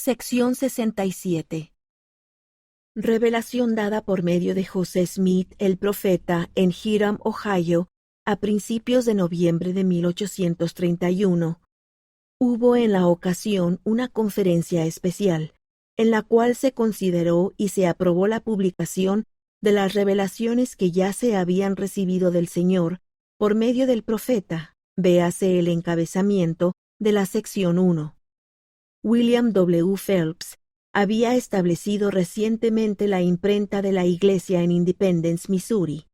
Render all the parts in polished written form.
Sección 67. Revelación dada por medio de José Smith, el profeta, en Hiram, Ohio, a principios de noviembre de 1831. Hubo en la ocasión una conferencia especial, en la cual se consideró y se aprobó la publicación de las revelaciones que ya se habían recibido del Señor por medio del profeta. Véase el encabezamiento de la sección 1. William W. Phelps había establecido recientemente la imprenta de la Iglesia en Independence, Missouri.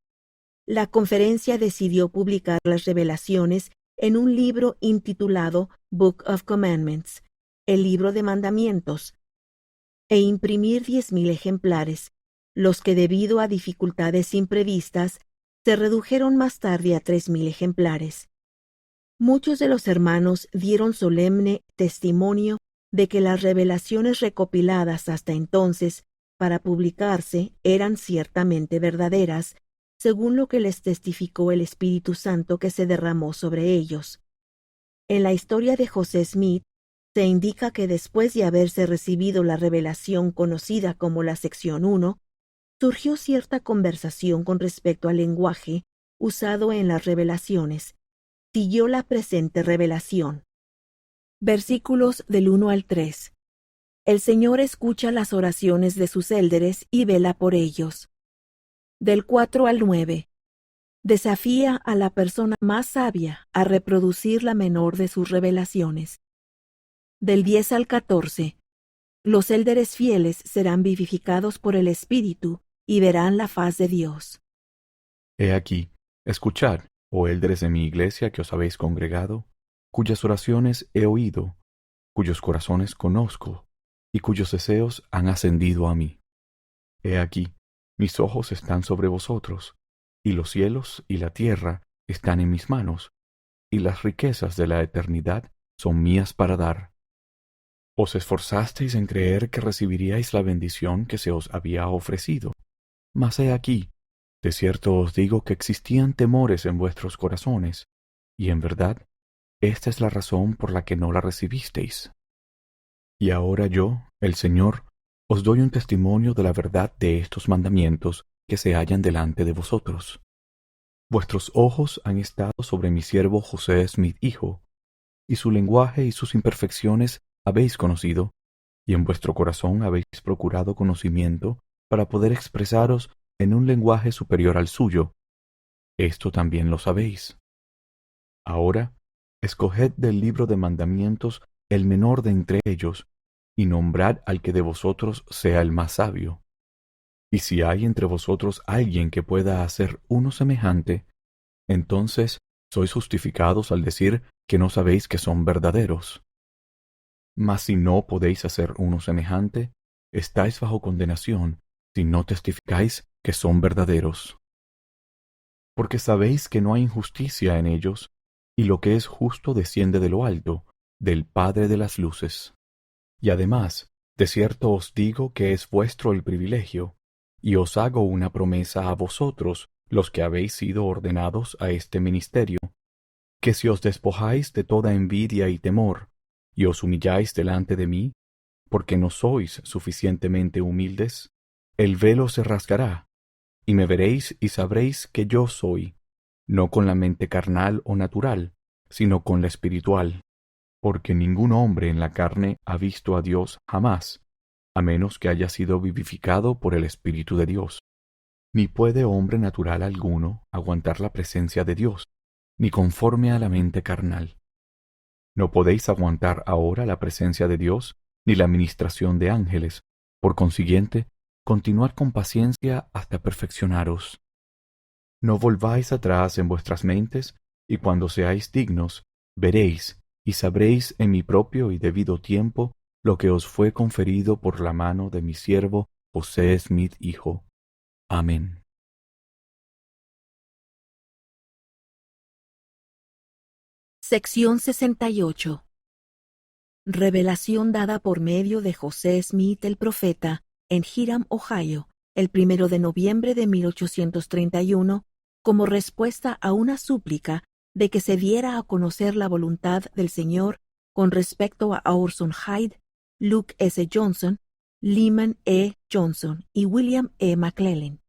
La conferencia decidió publicar las revelaciones en un libro intitulado Book of Commandments, el libro de mandamientos, e imprimir 10,000 ejemplares, los que debido a dificultades imprevistas se redujeron más tarde a 3,000 ejemplares. Muchos de los hermanos dieron solemne testimonio de que las revelaciones recopiladas hasta entonces para publicarse eran ciertamente verdaderas, según lo que les testificó el Espíritu Santo que se derramó sobre ellos. En la historia de José Smith se indica que después de haberse recibido la revelación conocida como la sección 1, surgió cierta conversación con respecto al lenguaje usado en las revelaciones. Siguió la presente revelación. Versículos del 1 al 3. El Señor escucha las oraciones de sus élderes y vela por ellos. Del 4 al 9. Desafía a la persona más sabia a reproducir la menor de sus revelaciones. Del 10 al 14. Los élderes fieles serán vivificados por el Espíritu y verán la faz de Dios. He aquí, escuchad, oh élderes de mi iglesia que os habéis congregado, cuyas oraciones he oído, cuyos corazones conozco, y cuyos deseos han ascendido a mí. He aquí, mis ojos están sobre vosotros, y los cielos y la tierra están en mis manos, y las riquezas de la eternidad son mías para dar. Os esforzasteis en creer que recibiríais la bendición que se os había ofrecido. Mas he aquí, de cierto os digo que existían temores en vuestros corazones, y en verdad, esta es la razón por la que no la recibisteis. Y ahora yo, el Señor, os doy un testimonio de la verdad de estos mandamientos que se hallan delante de vosotros. Vuestros ojos han estado sobre mi siervo José Smith hijo, y su lenguaje y sus imperfecciones habéis conocido, y en vuestro corazón habéis procurado conocimiento para poder expresaros en un lenguaje superior al suyo. Esto también lo sabéis. Ahora, escoged del libro de mandamientos el menor de entre ellos, y nombrad al que de vosotros sea el más sabio. Y si hay entre vosotros alguien que pueda hacer uno semejante, entonces sois justificados al decir que no sabéis que son verdaderos. Mas si no podéis hacer uno semejante, estáis bajo condenación si no testificáis que son verdaderos. Porque sabéis que no hay injusticia en ellos, y lo que es justo desciende de lo alto, del Padre de las luces. Y además, de cierto os digo que es vuestro el privilegio, y os hago una promesa a vosotros, los que habéis sido ordenados a este ministerio, que si os despojáis de toda envidia y temor, y os humilláis delante de mí, porque no sois suficientemente humildes, el velo se rasgará, y me veréis y sabréis que yo soy, no con la mente carnal o natural, sino con la espiritual, porque ningún hombre en la carne ha visto a Dios jamás, a menos que haya sido vivificado por el Espíritu de Dios. Ni puede hombre natural alguno aguantar la presencia de Dios, ni conforme a la mente carnal. No podéis aguantar ahora la presencia de Dios, ni la ministración de ángeles. Por consiguiente, continuad con paciencia hasta perfeccionaros. No volváis atrás en vuestras mentes, y cuando seáis dignos, veréis y sabréis en mi propio y debido tiempo lo que os fue conferido por la mano de mi siervo José Smith hijo. Amén. Sección 68. Revelación dada por medio de José Smith el profeta en Hiram, Ohio, el 1 de noviembre de 1831, como respuesta a una súplica de que se diera a conocer la voluntad del Señor con respecto a Orson Hyde, Luke S. Johnson, Lyman E. Johnson y William E. McLellin.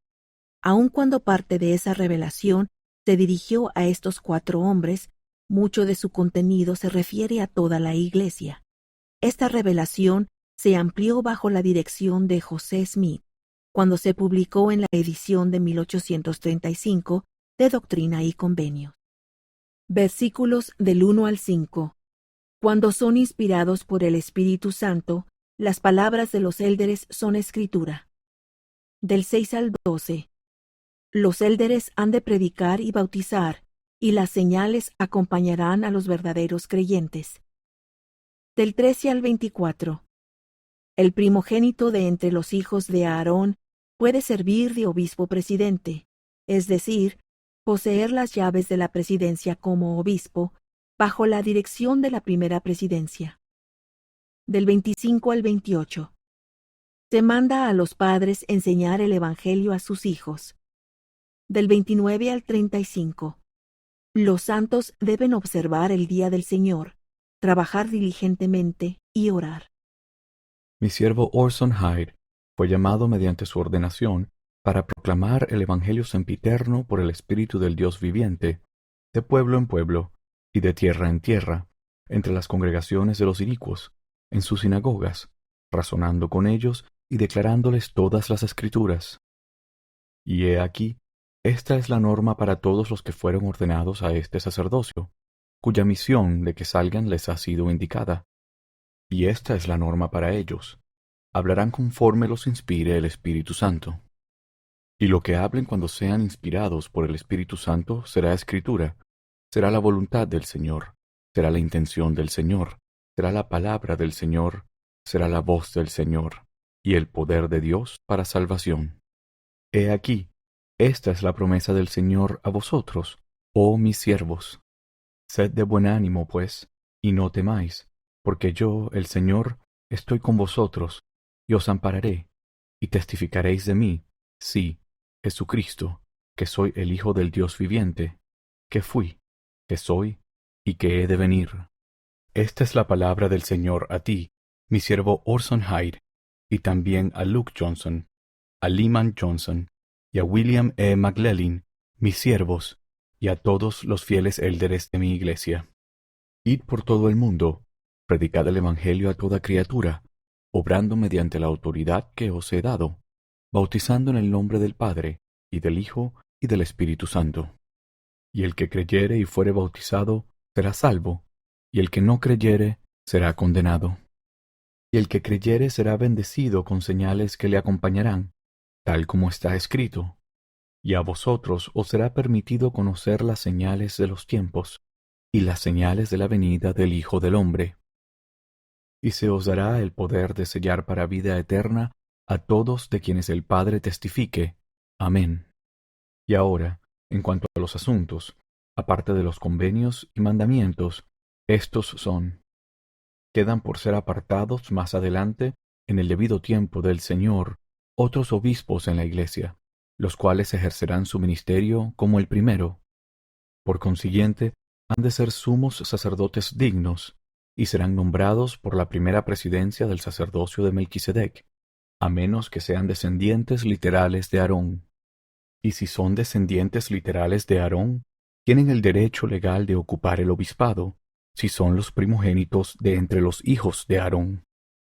Aun cuando parte de esa revelación se dirigió a estos 4 hombres, mucho de su contenido se refiere a toda la Iglesia. Esta revelación se amplió bajo la dirección de José Smith, cuando se publicó en la edición de 1835 de Doctrina y Convenios. Versículos del 1 al 5. Cuando son inspirados por el Espíritu Santo, las palabras de los élderes son escritura. Del 6 al 12. Los élderes han de predicar y bautizar, y las señales acompañarán a los verdaderos creyentes. Del 13 al 24. El primogénito de entre los hijos de Aarón puede servir de obispo presidente, es decir, poseer las llaves de la presidencia como obispo, bajo la dirección de la primera presidencia. Del 25 al 28. Se manda a los padres enseñar el Evangelio a sus hijos. Del 29 al 35. Los santos deben observar el día del Señor, trabajar diligentemente y orar. Mi siervo Orson Hyde fue llamado mediante su ordenación para proclamar el Evangelio sempiterno por el Espíritu del Dios viviente, de pueblo en pueblo y de tierra en tierra, entre las congregaciones de los inicuos, en sus sinagogas, razonando con ellos y declarándoles todas las Escrituras. Y he aquí, esta es la norma para todos los que fueron ordenados a este sacerdocio, cuya misión de que salgan les ha sido indicada. Y esta es la norma para ellos: hablarán conforme los inspire el Espíritu Santo. Y lo que hablen cuando sean inspirados por el Espíritu Santo será escritura, será la voluntad del Señor, será la intención del Señor, será la palabra del Señor, será la voz del Señor, y el poder de Dios para salvación. He aquí, esta es la promesa del Señor a vosotros, oh mis siervos. Sed de buen ánimo, pues, y no temáis, porque yo, el Señor, estoy con vosotros, y os ampararé, y testificaréis de mí, sí, Jesucristo, que soy el Hijo del Dios viviente, que fui, que soy, y que he de venir. Esta es la palabra del Señor a ti, mi siervo Orson Hyde, y también a Luke Johnson, a Lyman Johnson, y a William E. McLellin, mis siervos, y a todos los fieles élderes de mi iglesia. Id por todo el mundo, predicad el Evangelio a toda criatura, obrando mediante la autoridad que os he dado, bautizando en el nombre del Padre, y del Hijo, y del Espíritu Santo. Y el que creyere y fuere bautizado será salvo, y el que no creyere será condenado. Y el que creyere será bendecido con señales que le acompañarán, tal como está escrito. Y a vosotros os será permitido conocer las señales de los tiempos, y las señales de la venida del Hijo del Hombre. Y se os dará el poder de sellar para vida eterna a todos de quienes el Padre testifique. Amén. Y ahora, en cuanto a los asuntos, aparte de los convenios y mandamientos, estos son: quedan por ser apartados más adelante, en el debido tiempo del Señor, otros obispos en la Iglesia, los cuales ejercerán su ministerio como el primero. Por consiguiente, han de ser sumos sacerdotes dignos, y serán nombrados por la primera presidencia del sacerdocio de Melquisedec, a menos que sean descendientes literales de Aarón. Y si son descendientes literales de Aarón, tienen el derecho legal de ocupar el obispado, si son los primogénitos de entre los hijos de Aarón,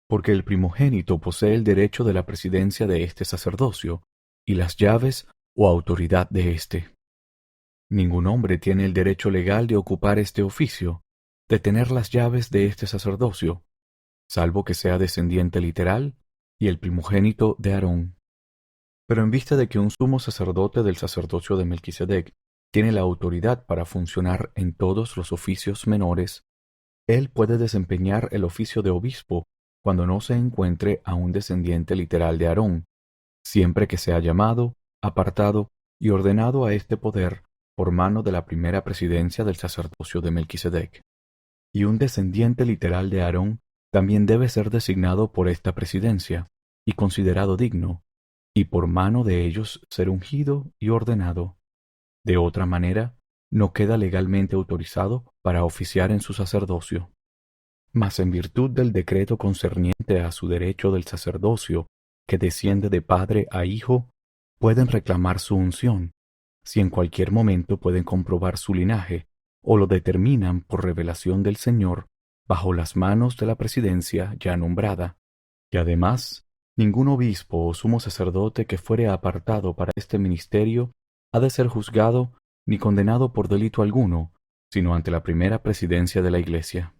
porque el primogénito posee el derecho de la presidencia de este sacerdocio, y las llaves o autoridad de éste. Ningún hombre tiene el derecho legal de ocupar este oficio, de tener las llaves de este sacerdocio, salvo que sea descendiente literal y el primogénito de Aarón. Pero en vista de que un sumo sacerdote del sacerdocio de Melquisedec tiene la autoridad para funcionar en todos los oficios menores, él puede desempeñar el oficio de obispo cuando no se encuentre a un descendiente literal de Aarón, siempre que sea llamado, apartado y ordenado a este poder por mano de la primera presidencia del sacerdocio de Melquisedec. Y un descendiente literal de Aarón también debe ser designado por esta presidencia y considerado digno, y por mano de ellos ser ungido y ordenado. De otra manera, no queda legalmente autorizado para oficiar en su sacerdocio. Mas en virtud del decreto concerniente a su derecho del sacerdocio, que desciende de padre a hijo, pueden reclamar su unción, si en cualquier momento pueden comprobar su linaje, o lo determinan por revelación del Señor, bajo las manos de la presidencia ya nombrada. Y además, ningún obispo o sumo sacerdote que fuere apartado para este ministerio ha de ser juzgado ni condenado por delito alguno, sino ante la primera presidencia de la Iglesia.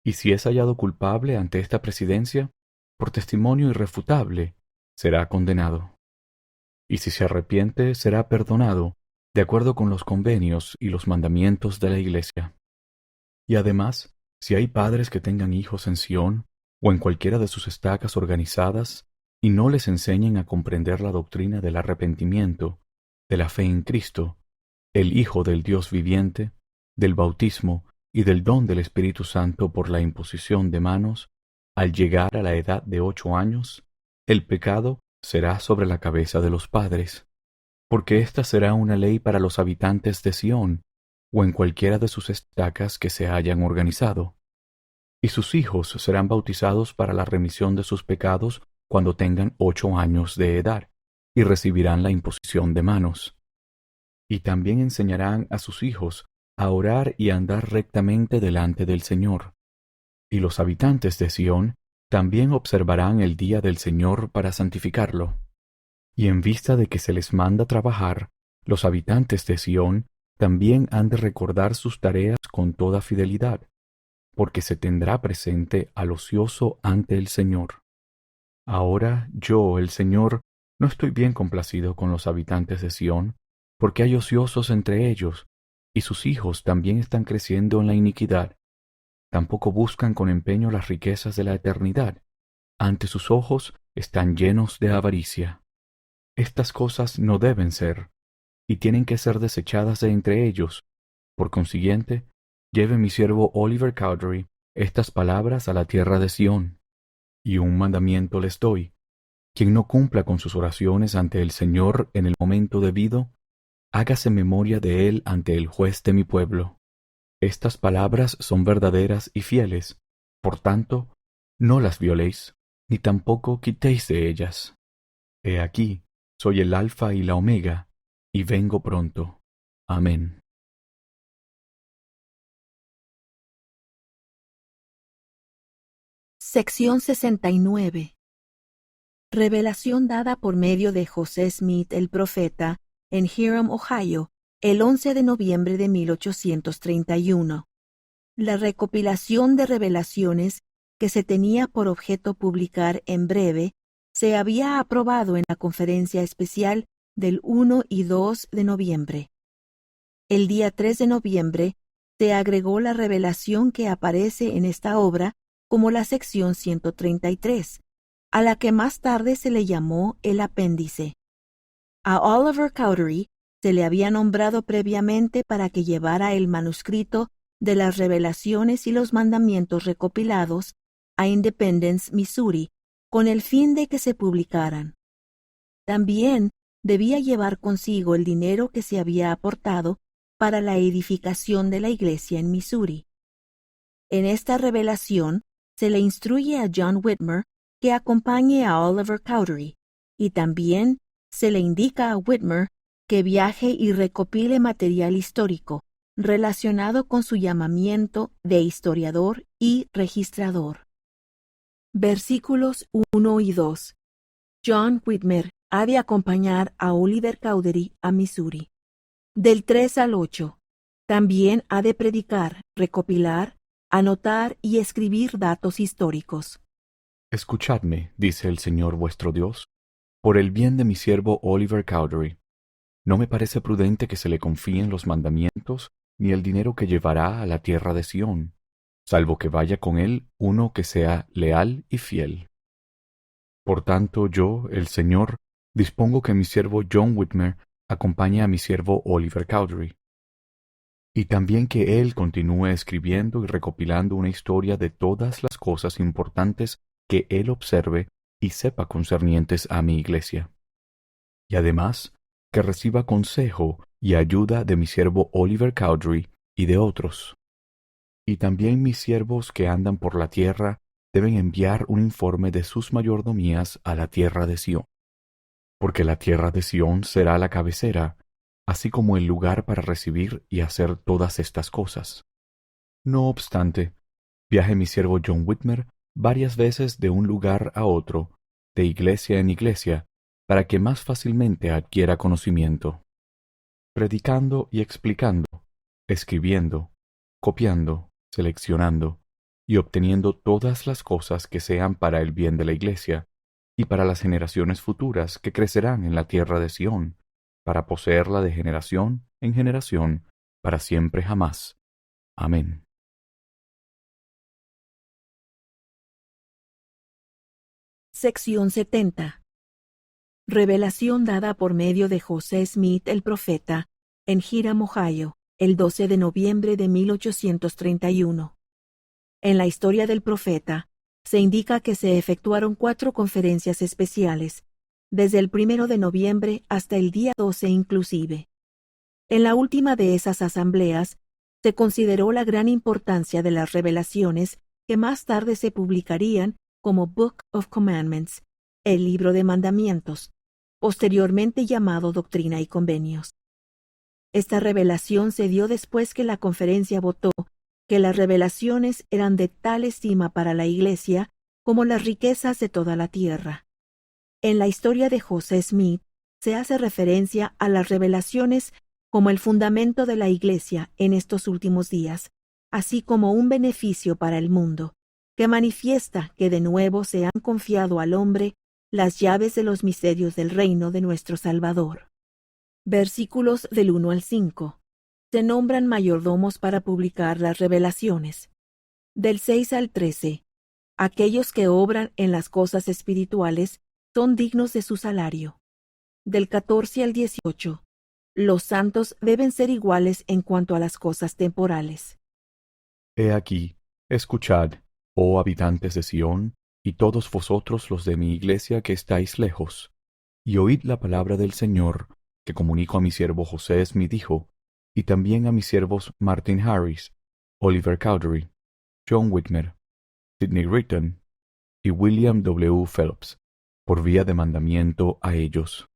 Y si es hallado culpable ante esta presidencia, por testimonio irrefutable, será condenado. Y si se arrepiente, será perdonado, de acuerdo con los convenios y los mandamientos de la Iglesia. Y además, si hay padres que tengan hijos en Sión o en cualquiera de sus estacas organizadas, y no les enseñen a comprender la doctrina del arrepentimiento, de la fe en Cristo, el Hijo del Dios viviente, del bautismo y del don del Espíritu Santo por la imposición de manos, al llegar a la edad de 8 años, el pecado será sobre la cabeza de los padres, porque esta será una ley para los habitantes de Sión, o en cualquiera de sus estacas que se hayan organizado. Y sus hijos serán bautizados para la remisión de sus pecados cuando tengan 8 años de edad, y recibirán la imposición de manos. Y también enseñarán a sus hijos a orar y a andar rectamente delante del Señor. Y los habitantes de Sión también observarán el día del Señor para santificarlo. Y en vista de que se les manda trabajar, los habitantes de Sión también han de recordar sus tareas con toda fidelidad, porque se tendrá presente al ocioso ante el Señor. Ahora yo, el Señor, no estoy bien complacido con los habitantes de Sión, porque hay ociosos entre ellos, y sus hijos también están creciendo en la iniquidad. Tampoco buscan con empeño las riquezas de la eternidad. Ante sus ojos están llenos de avaricia. Estas cosas no deben ser, y tienen que ser desechadas de entre ellos. Por consiguiente, lleve mi siervo Oliver Cowdery estas palabras a la tierra de Sión. Y un mandamiento les doy: quien no cumpla con sus oraciones ante el Señor en el momento debido, hágase memoria de él ante el juez de mi pueblo. Estas palabras son verdaderas y fieles, por tanto, no las violéis, ni tampoco quitéis de ellas. He aquí, soy el Alfa y la Omega, y vengo pronto. Amén. Sección 69. Revelación dada por medio de José Smith el profeta en Hiram, Ohio, el 11 de noviembre de 1831. La recopilación de revelaciones que se tenía por objeto publicar en breve se había aprobado en la conferencia especial del 1 y 2 de noviembre. El día 3 de noviembre se agregó la revelación que aparece en esta obra como la sección 133, a la que más tarde se le llamó el apéndice. A Oliver Cowdery se le había nombrado previamente para que llevara el manuscrito de las revelaciones y los mandamientos recopilados a Independence, Missouri, con el fin de que se publicaran. También debía llevar consigo el dinero que se había aportado para la edificación de la iglesia en Missouri. En esta revelación se le instruye a John Whitmer que acompañe a Oliver Cowdery, y también se le indica a Whitmer que viaje y recopile material histórico relacionado con su llamamiento de historiador y registrador. Versículos 1 y 2. John Whitmer ha de acompañar a Oliver Cowdery a Missouri. Del 3 al 8. También ha de predicar, recopilar, anotar y escribir datos históricos. Escuchadme, dice el Señor vuestro Dios, por el bien de mi siervo Oliver Cowdery. No me parece prudente que se le confíen los mandamientos ni el dinero que llevará a la tierra de Sión, salvo que vaya con él uno que sea leal y fiel. Por tanto, yo, el Señor, dispongo que mi siervo John Whitmer acompañe a mi siervo Oliver Cowdery, y también que él continúe escribiendo y recopilando una historia de todas las cosas importantes que él observe y sepa concernientes a mi iglesia. Y además, que reciba consejo y ayuda de mi siervo Oliver Cowdery y de otros. Y también mis siervos que andan por la tierra deben enviar un informe de sus mayordomías a la tierra de Sión. Porque la tierra de Sión será la cabecera, así como el lugar para recibir y hacer todas estas cosas. No obstante, viaje mi siervo John Whitmer varias veces de un lugar a otro, de iglesia en iglesia, para que más fácilmente adquiera conocimiento, predicando y explicando, escribiendo, copiando, seleccionando y obteniendo todas las cosas que sean para el bien de la iglesia y para las generaciones futuras que crecerán en la tierra de Sión, para poseerla de generación en generación, para siempre jamás. Amén. Sección 70. Revelación dada por medio de José Smith el profeta en Hiram, Ohio, el 12 de noviembre de 1831. En la historia del profeta, se indica que se efectuaron 4 conferencias especiales, desde el 1 de noviembre hasta el día 12 inclusive. En la última de esas asambleas, se consideró la gran importancia de las revelaciones que más tarde se publicarían como Book of Commandments, el libro de mandamientos, posteriormente llamado Doctrina y Convenios. Esta revelación se dio después que la conferencia votó que las revelaciones eran de tal estima para la Iglesia como las riquezas de toda la tierra. En la historia de José Smith se hace referencia a las revelaciones como el fundamento de la Iglesia en estos últimos días, así como un beneficio para el mundo, que manifiesta que de nuevo se han confiado al hombre las llaves de los misterios del reino de nuestro Salvador. Versículos del 1 al 5. Se nombran mayordomos para publicar las revelaciones. Del 6 al 13. Aquellos que obran en las cosas espirituales son dignos de su salario. Del 14 al 18. Los santos deben ser iguales en cuanto a las cosas temporales. He aquí, escuchad, oh habitantes de Sión, y todos vosotros los de mi iglesia que estáis lejos, y oíd la palabra del Señor, que comunico a mi siervo José Smith hijo, y también a mis siervos Martin Harris, Oliver Cowdery, John Whitmer, Sidney Rigdon y William W. Phelps, por vía de mandamiento a ellos.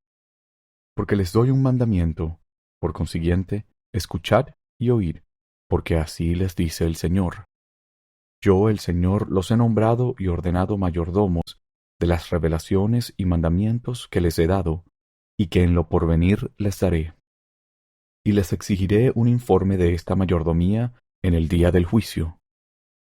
Porque les doy un mandamiento, por consiguiente, escuchad y oíd, porque así les dice el Señor. Yo, el Señor, los he nombrado y ordenado mayordomos de las revelaciones y mandamientos que les he dado, y que en lo porvenir les daré. Y les exigiré un informe de esta mayordomía en el día del juicio.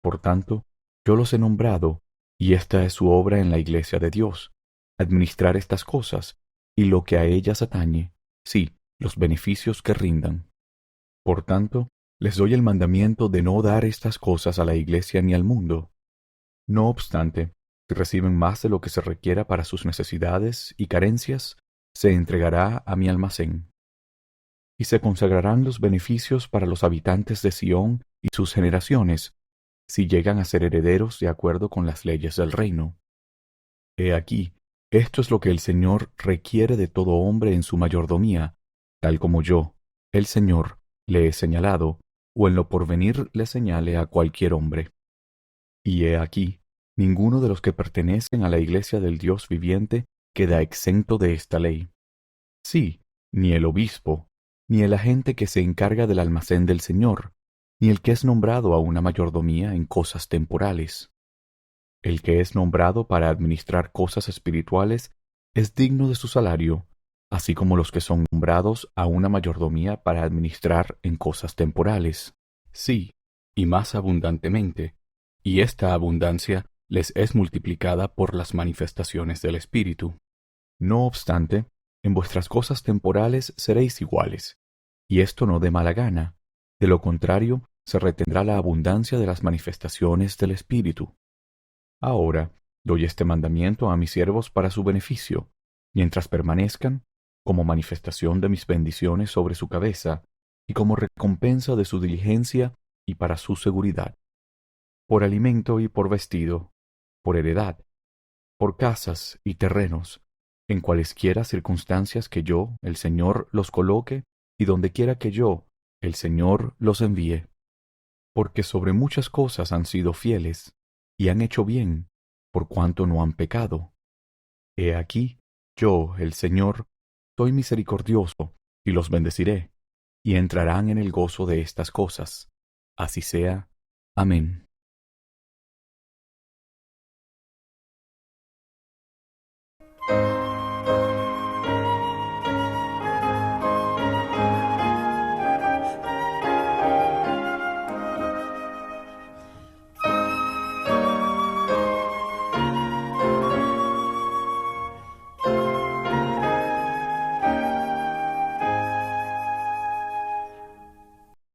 Por tanto, yo los he nombrado, y esta es su obra en la iglesia de Dios, administrar estas cosas, y lo que a ellas atañe, sí, los beneficios que rindan. Por tanto, les doy el mandamiento de no dar estas cosas a la iglesia ni al mundo. No obstante, si reciben más de lo que se requiera para sus necesidades y carencias, se entregará a mi almacén. Y se consagrarán los beneficios para los habitantes de Sión y sus generaciones, si llegan a ser herederos de acuerdo con las leyes del reino. He aquí, esto es lo que el Señor requiere de todo hombre en su mayordomía, tal como yo, el Señor, le he señalado, o en lo porvenir le señale a cualquier hombre. Y he aquí, ninguno de los que pertenecen a la iglesia del Dios viviente queda exento de esta ley. Sí, ni el obispo, ni el agente que se encarga del almacén del Señor, ni el que es nombrado a una mayordomía en cosas temporales. El que es nombrado para administrar cosas espirituales es digno de su salario, así como los que son nombrados a una mayordomía para administrar en cosas temporales. Sí, y más abundantemente, y esta abundancia les es multiplicada por las manifestaciones del Espíritu. No obstante, en vuestras cosas temporales seréis iguales, y esto no de mala gana, de lo contrario, se retendrá la abundancia de las manifestaciones del Espíritu. Ahora doy este mandamiento a mis siervos para su beneficio, mientras permanezcan, como manifestación de mis bendiciones sobre su cabeza, y como recompensa de su diligencia y para su seguridad, por alimento y por vestido, por heredad, por casas y terrenos, en cualesquiera circunstancias que yo, el Señor, los coloque, y dondequiera que yo, el Señor, los envíe. porque sobre muchas cosas han sido fieles, y han hecho bien, por cuanto no han pecado. He aquí, yo, el Señor, soy misericordioso, y los bendeciré, y entrarán en el gozo de estas cosas. Así sea. Amén.